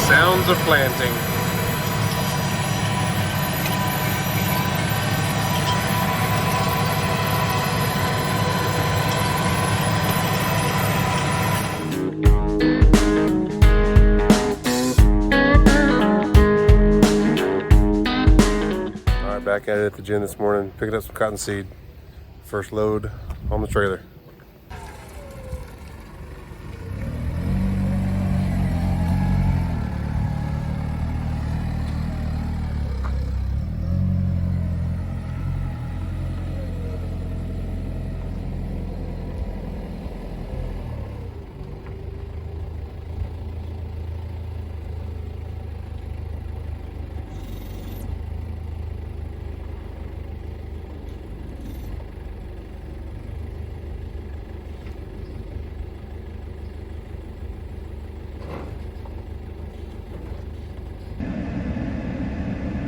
Sounds of planting. All right, back at it at the gym this morning, picking up some cottonseed. First load on the trailer.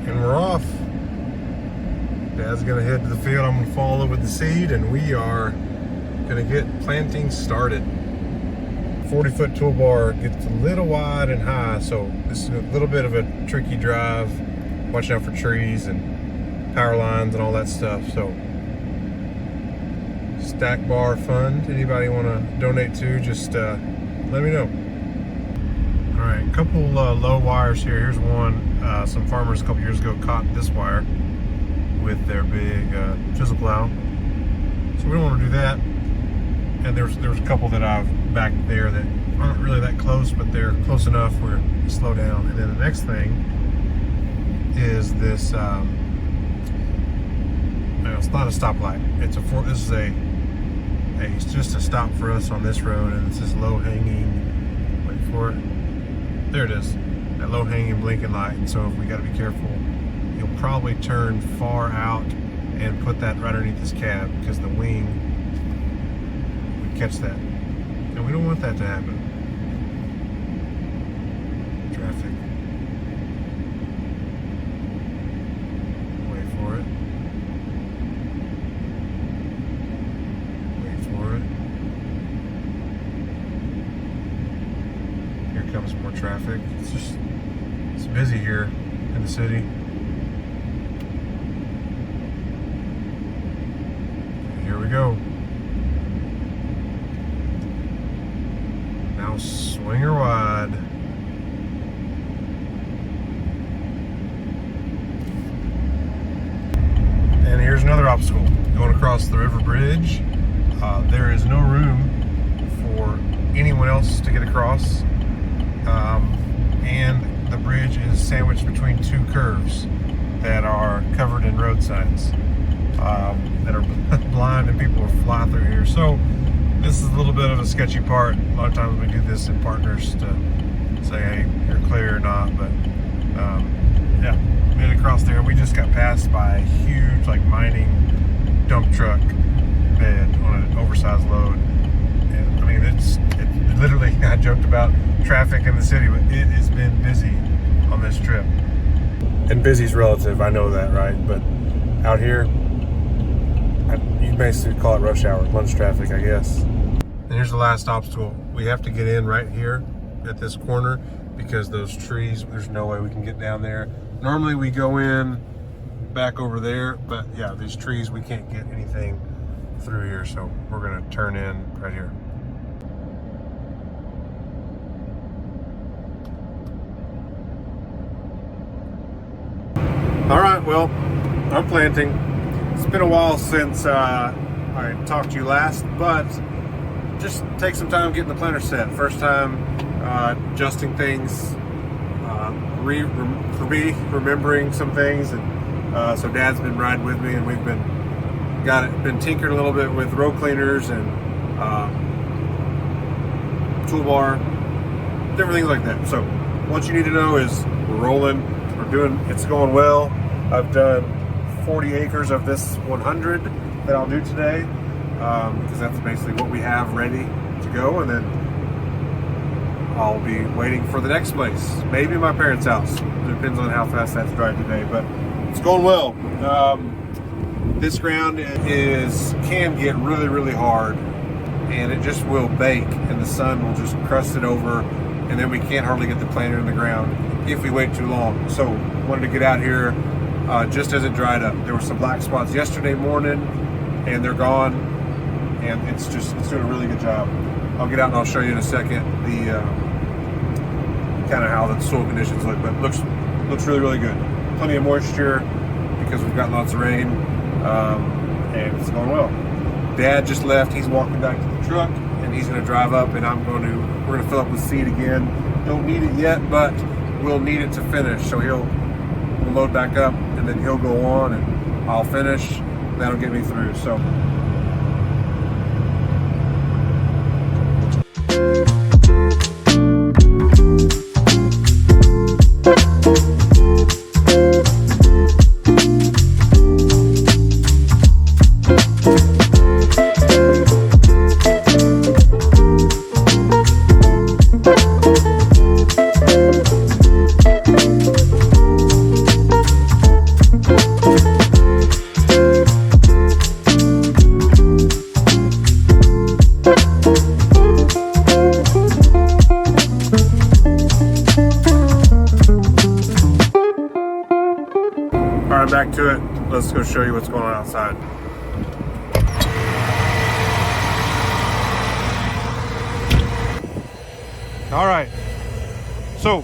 And we're off. Dad's gonna head to the field. I'm gonna follow with the seed, and we are gonna get planting started. 40-foot toolbar gets a little wide and high, so this is a little bit of a tricky drive. Watching out for trees and power lines and all that stuff. So, stack bar fund. Anybody want to donate to? Just let me know. All right, a couple low wires here. Here's one. Some farmers a couple years ago caught this wire with their big chisel plow. So we don't want to do that. And there's a couple that I've back there that aren't really that close, but they're close enough where you slow down. And then the next thing is this. No, it's not a stoplight. It's it's just a stop for us on this road, and it's this low hanging. Wait for it. There it is. That low hanging blinking light. And so if we got to be careful, you'll probably turn far out and put that right underneath this cab, because the wing would catch that. And we don't want that to happen. Traffic. Wait for it. Wait for it. Here comes more traffic. It's busy here in the city. Here we go. Now swing her wide. And here's another obstacle. Going across the river bridge. There is no room for anyone else to get across. And the bridge is sandwiched between two curves that are covered in road signs that are blind, and people will fly through here. So this is a little bit of a sketchy part. A lot of times we do this in partners to say, hey, you're clear or not. But yeah, made it across there. We just got passed by a huge, like, mining dump truck bed on an oversized load. And I mean, it literally, I joked about traffic in the city, but it has been busy on this trip. And busy's relative, I know that, right? But out here, you basically call it rush hour, lunch traffic, I guess. And here's the last obstacle. We have to get in right here at this corner, because those trees, there's no way we can get down there. Normally we go in back over there, but yeah, these trees, we can't get anything through here, so we're gonna turn in right here. All right, well, I'm planting. It's been a while since I talked to you last, but just take some time getting the planter set. First time adjusting things, for me, remembering some things, and so Dad's been riding with me, and we've been tinkered a little bit with road cleaners and toolbar, different things like that. So what you need to know is we're rolling, it's going well. I've done 40 acres of this 100 that I'll do today, because that's basically what we have ready to go, and then I'll be waiting for the next place, maybe my parents' house. Depends on how fast that's dried today, but it's going well. This ground can get really, really hard, and it just will bake, and the sun will just crust it over, and then we can't hardly get the planter in the ground if we wait too long. So wanted to get out here just as it dried up. There were some black spots yesterday morning, and they're gone, and it's doing a really good job. I'll get out and I'll show you in a second the kind of how the soil conditions look, but looks really, really good. Plenty of moisture because we've got lots of rain, and it's going well. Dad just left. He's walking back to the truck, and he's going to drive up, and we're going to fill up with seed again. Don't need it yet, but we'll need it to finish. So we'll load back up, and then he'll go on, and I'll finish. That'll get me through. So. Back to it. Let's go show you what's going on outside. All right, so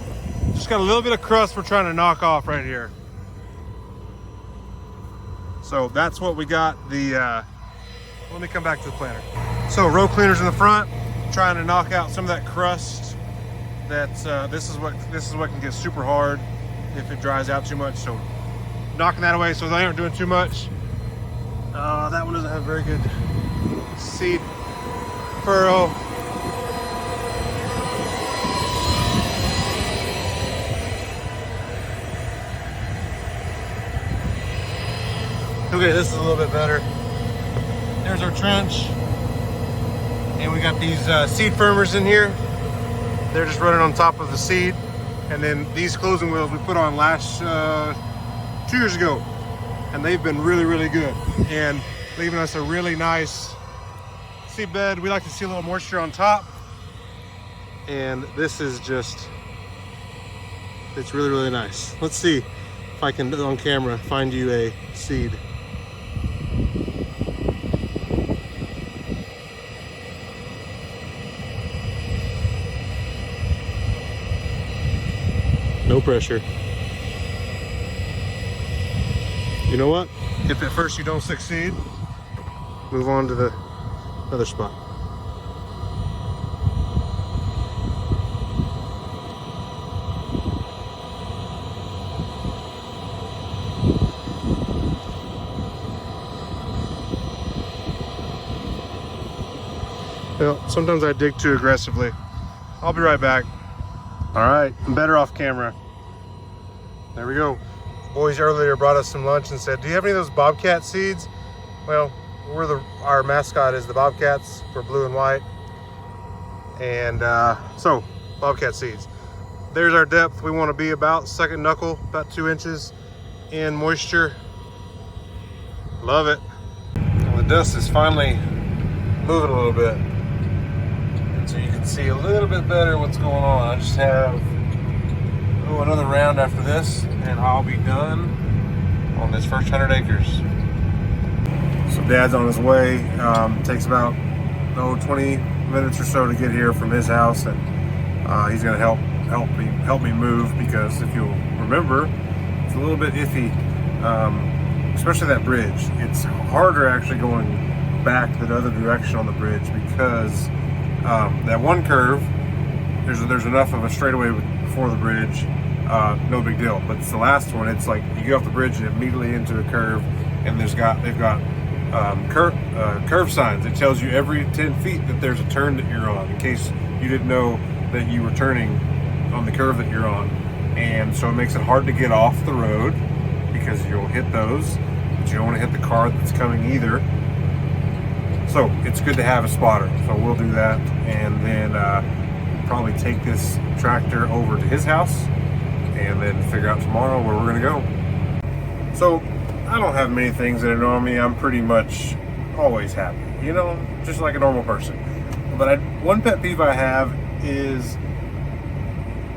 just got a little bit of crust we're trying to knock off right here. So that's what we got. Let me come back to the planter. So row cleaners in the front, trying to knock out some of that crust. That's this is what can get super hard if it dries out too much. So knocking that away so they aren't doing too much. That one doesn't have very good seed furrow. Okay, this is a little bit better. There's our trench. And we got these seed firmers in here. They're just running on top of the seed. And then these closing wheels we put on last 2 years ago, and they've been really, really good and leaving us a really nice seed bed. We like to see a little moisture on top, and this is it's really, really nice. Let's see if I can, on camera, find you a seed. No pressure. You know what? If at first you don't succeed, move on to the other spot. Well, sometimes I dig too aggressively. I'll be right back. All right, I'm better off camera. There we go. Boys earlier brought us some lunch and said, do you have any of those Bobcat seeds? Well, our mascot is the Bobcats. We're blue and white. And so, Bobcat seeds. There's our depth. We want to be about second knuckle, about 2 inches in moisture. Love it. Well, the dust is finally moving a little bit. And so you can see a little bit better what's going on. I just have another round after this, and I'll be done on this first 100 acres. So Dad's on his way. Takes about 20 minutes or so to get here from his house, and he's going to help me move, because if you'll remember, it's a little bit iffy, especially that bridge. It's harder actually going back the other direction on the bridge, because that one curve, there's enough of a straightaway before the bridge, no big deal. But it's the last one. It's like you get off the bridge and immediately into a curve, and they've got curve signs. It tells you every 10 feet that there's a turn that you're on, in case you didn't know that you were turning on the curve that you're on. And so it makes it hard to get off the road, because you'll hit those, but you don't want to hit the car that's coming either. So it's good to have a spotter. So we'll do that, and then probably take this tractor over to his house, and then figure out tomorrow where we're gonna go. So I don't have many things that annoy me. I'm pretty much always happy, you know, just like a normal person. But one pet peeve I have is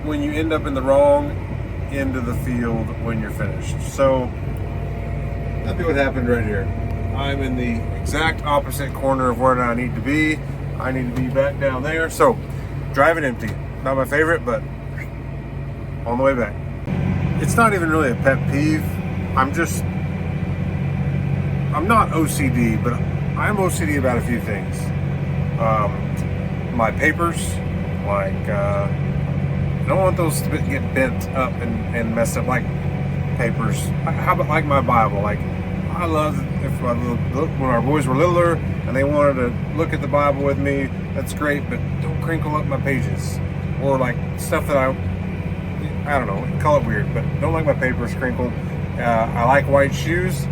when you end up in the wrong end of the field when you're finished. So that'd be what happened right here. I'm in the exact opposite corner of where I need to be. I need to be back down there. So driving empty, not my favorite, but on the way back. It's not even really a pet peeve. I'm not OCD, but I'm OCD about a few things. My papers, like, I don't want those to get bent up and messed up, like papers. How about like my Bible? Like, I love when our boys were littler and they wanted to look at the Bible with me, that's great, but don't crinkle up my pages. Or like stuff that I don't know, call it weird, but don't like my papers crinkled. I like white shoes.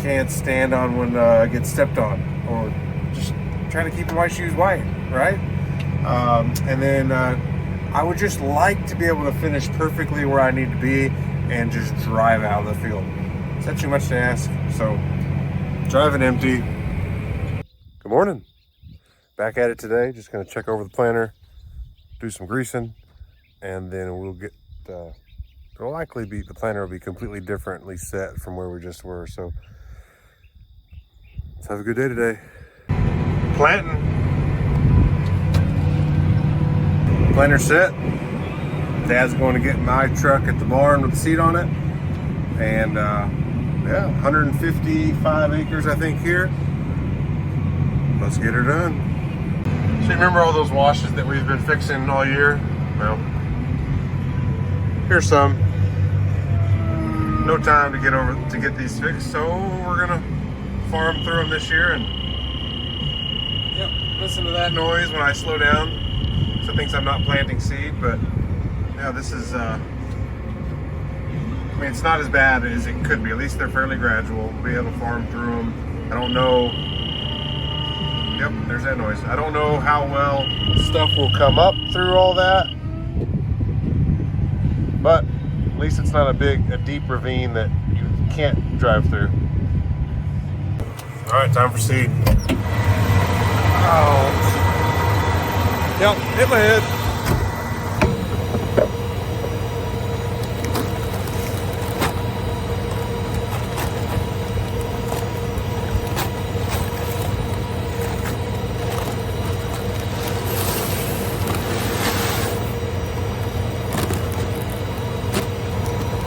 Can't stand on when I get stepped on, or just try to keep the white shoes white, right? And then I would just like to be able to finish perfectly where I need to be and just drive out of the field. Is that too much to ask? So, driving empty. Good morning. Back at it today. Just gonna check over the planter, do some greasing, and then we'll get, it'll likely be, the planter will be completely differently set from where we just were. So, let's have a good day today. Planting. Planter set. Dad's going to get my truck at the barn with the seat on it. And yeah, 155 acres I think here. Let's get her done. So you remember all those washes that we've been fixing all year? Well, here's some. No time to get these fixed, so we're gonna farm through them this year. And yep, listen to that noise when I slow down. So it thinks I'm not planting seed, but yeah, this is, I mean, it's not as bad as it could be. At least they're fairly gradual. We'll be able to farm through them. I don't know. Yep, there's that noise. I don't know how well stuff will come up through all that, but at least it's not a deep ravine that you can't drive through. All right, time for seed. Oh. Yep, hit my head.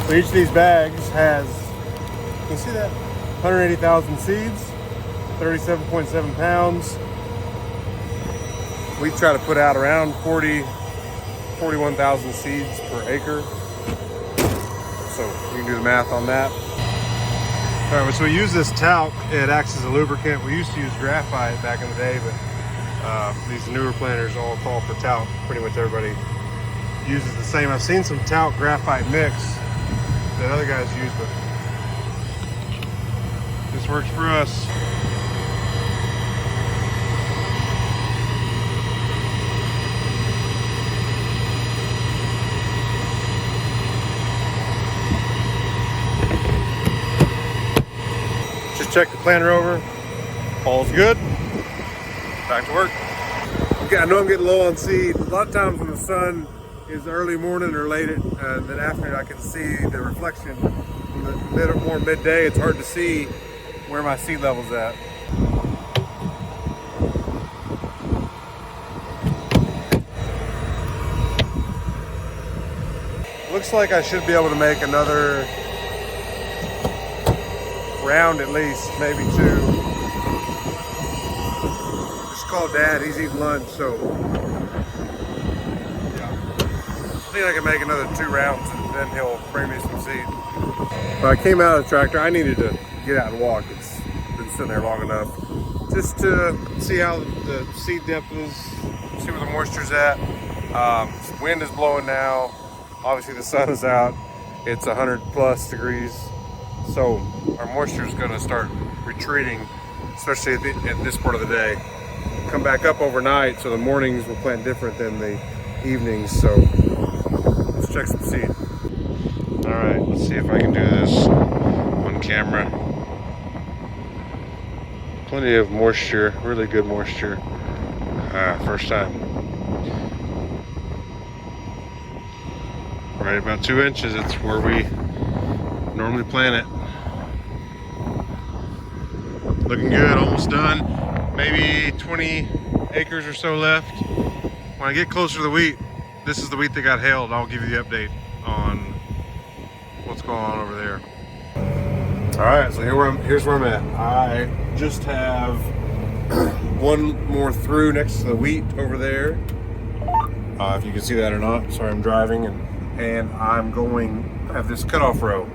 So each of these bags has, you can see that, 180,000 seeds, 37.7 pounds. We try to put out around 41,000 seeds per acre. So you can do the math on that. All right, so we use this talc. It acts as a lubricant. We used to use graphite back in the day, but these newer planters all call for talc. Pretty much everybody uses the same. I've seen some talc graphite mix that other guys use, but this works for us. Just check the planter over. All's good. Back to work. Okay, I know I'm getting low on seed. A lot of times when the sun is early morning or late at then afternoon, I can see the reflection. From the more midday, it's hard to see where my seed level's at. Looks like I should be able to make another round at least, maybe two. Just call Dad, he's eating lunch, so yeah. I think I can make another 2 rounds and then he'll bring me some seed. When I came out of the tractor, I needed to get out and walk. It's been sitting there long enough. Just to see how the seed depth is, see where the moisture's at. Wind is blowing now. Obviously the sun is out. It's 100+ degrees. So our moisture is going to start retreating, especially at this part of the day. Come back up overnight, so the mornings will plant different than the evenings. So let's check some seed. All right, let's see if I can do this on camera. Plenty of moisture, really good moisture. First time. Right about 2 inches. It's where we normally plant it. Looking good, almost done. Maybe 20 acres or so left. When I get closer to the wheat, this is the wheat that got hailed. I'll give you the update on what's going on over there. All right, so here's where I'm at. I just have one more through next to the wheat over there. If you can see that or not. Sorry, I'm driving and I'm going. I have this cutoff row.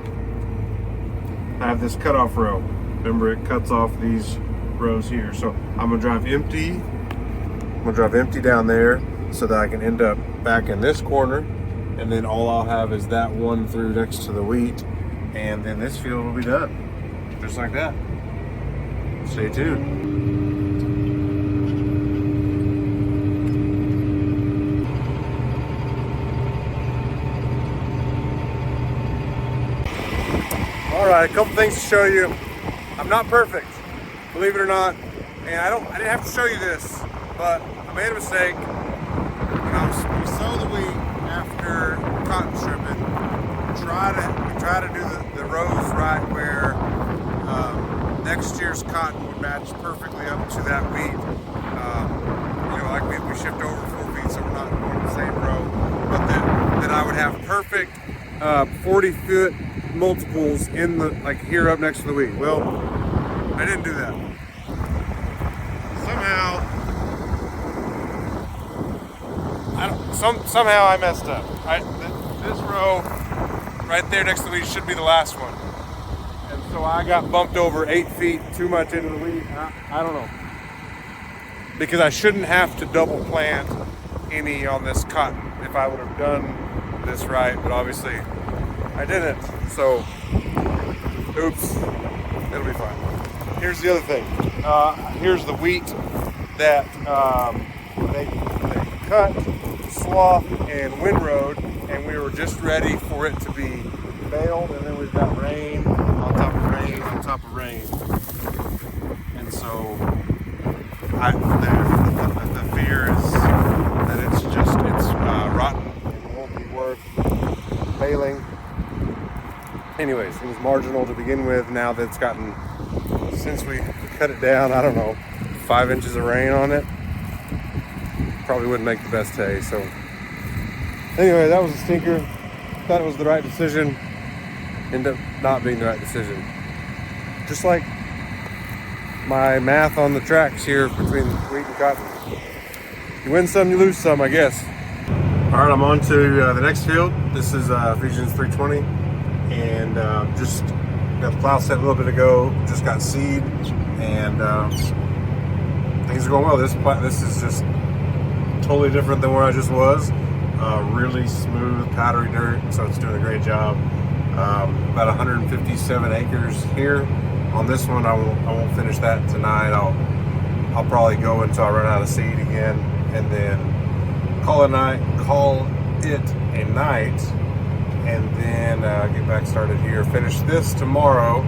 Remember, it cuts off these rows here. So I'm gonna drive empty. I'm gonna drive empty down there so that I can end up back in this corner, and then all I'll have is that one through next to the wheat, and then this field will be done, just like that. Stay tuned. All right, a couple things to show you. I'm not perfect, believe it or not, and I didn't have to show you this, but I made a mistake. When we sow the wheat after cotton stripping, we try to do the rows right where next year's cotton would match perfectly up to that wheat. Like we shift over 4 feet, so we're not going the same row, but that I would have perfect 40-foot multiples in the, like here up next to the wheat. Well, I didn't do that. Somehow I messed up. This row right there next to the wheat should be the last one. And so I got bumped over 8 feet too much into the wheat. I don't know. Because I shouldn't have to double plant any on this cotton if I would have done this right, but obviously I didn't. So, oops, it'll be fine. Here's the other thing. Here's the wheat that they cut, slough, and windrowed, and we were just ready for it to be baled, and then we've got rain on top of rain on top of rain. And so the fear is that it's rotten and won't be worth baling. Anyways, it was marginal to begin with. Now that it's gotten, since we cut it down, I don't know, 5 inches of rain on it, probably wouldn't make the best hay. So anyway, that was a stinker. Thought it was the right decision. Ended up not being the right decision. Just like my math on the tracks here between wheat and cotton. You win some, you lose some, I guess. All right, I'm on to the next field. This is Ephesians 3:20, and just got the plow set a little bit ago. Just got seed, and things are going well. This is just totally different than where I just was. Really smooth, powdery dirt, so it's doing a great job. About 157 acres here. On this one, I won't finish that tonight. I'll probably go until I run out of seed again, and then call it a night, and then get back started here. Finish this tomorrow,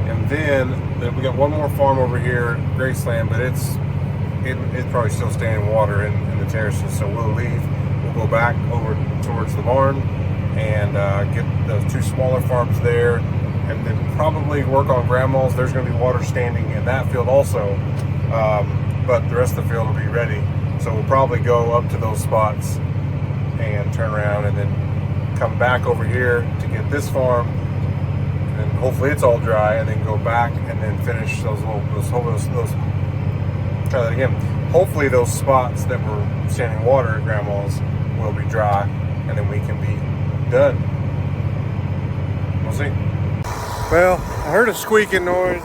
and then we got one more farm over here, Graceland, but it's probably still staying in water in the terraces. So we'll leave. We'll go back over towards the barn and get those two smaller farms there, and then probably work on grandma's. There's going to be water standing in that field also, but the rest of the field will be ready. So we'll probably go up to those spots and turn around, and then come back over here to get this farm, and hopefully it's all dry, and then go back and then finish those try that again. Hopefully those spots that were standing water at grandma's will be dry, and then we can be done. We'll see. Well, I heard a squeaking noise.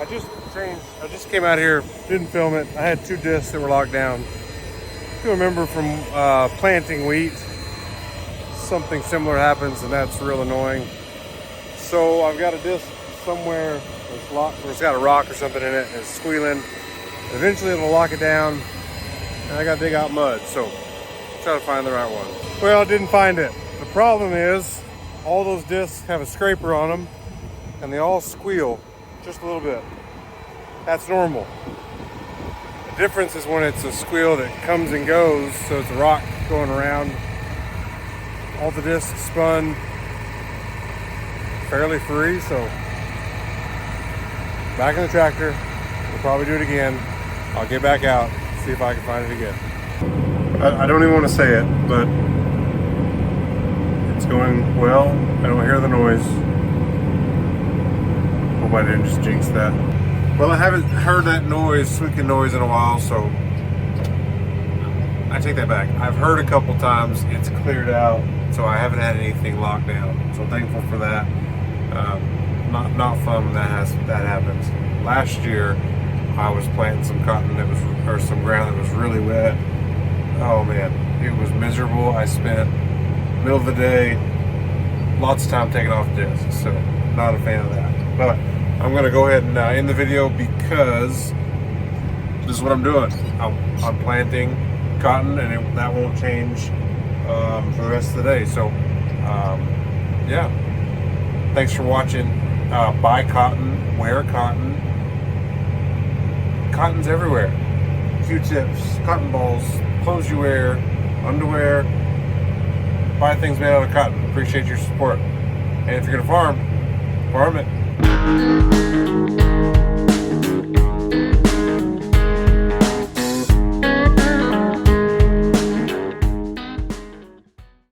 I just came out here, didn't film it. I had 2 discs that were locked down. If you remember from planting wheat, something similar happens, and that's real annoying. So I've got a disc somewhere that's locked, where it's got a rock or something in it, and it's squealing. Eventually it'll lock it down, and I gotta dig out mud, so try to find the right one. Well, I didn't find it. The problem is all those discs have a scraper on them, and they all squeal just a little bit. That's normal. The difference is when it's a squeal that comes and goes, so it's a rock going around. all the discs spun fairly free, so back in the tractor. We'll probably do it again. I'll get back out, see if I can find it again. I don't even want to say it, but it's going well. I don't hear the noise. Hope I didn't just jinx that. Well, I haven't heard that noise, squeaking noise, in a while, so I take that back. I've heard a couple times. It's cleared out, so I haven't had anything locked down. So thankful for that. Not fun when that happens. Last year, I was planting some cotton or some ground that was really wet. Oh man, it was miserable. I spent middle of the day, lots of time taking off discs, so not a fan of that. But I'm gonna go ahead and end the video because this is what I'm doing. I'm planting cotton, and that won't change for the rest of the day. So yeah, thanks for watching. Buy cotton, wear cotton. Cotton's everywhere. Q-tips, cotton balls, clothes you wear, underwear. Buy things made out of cotton. Appreciate your support. And if you're gonna farm it.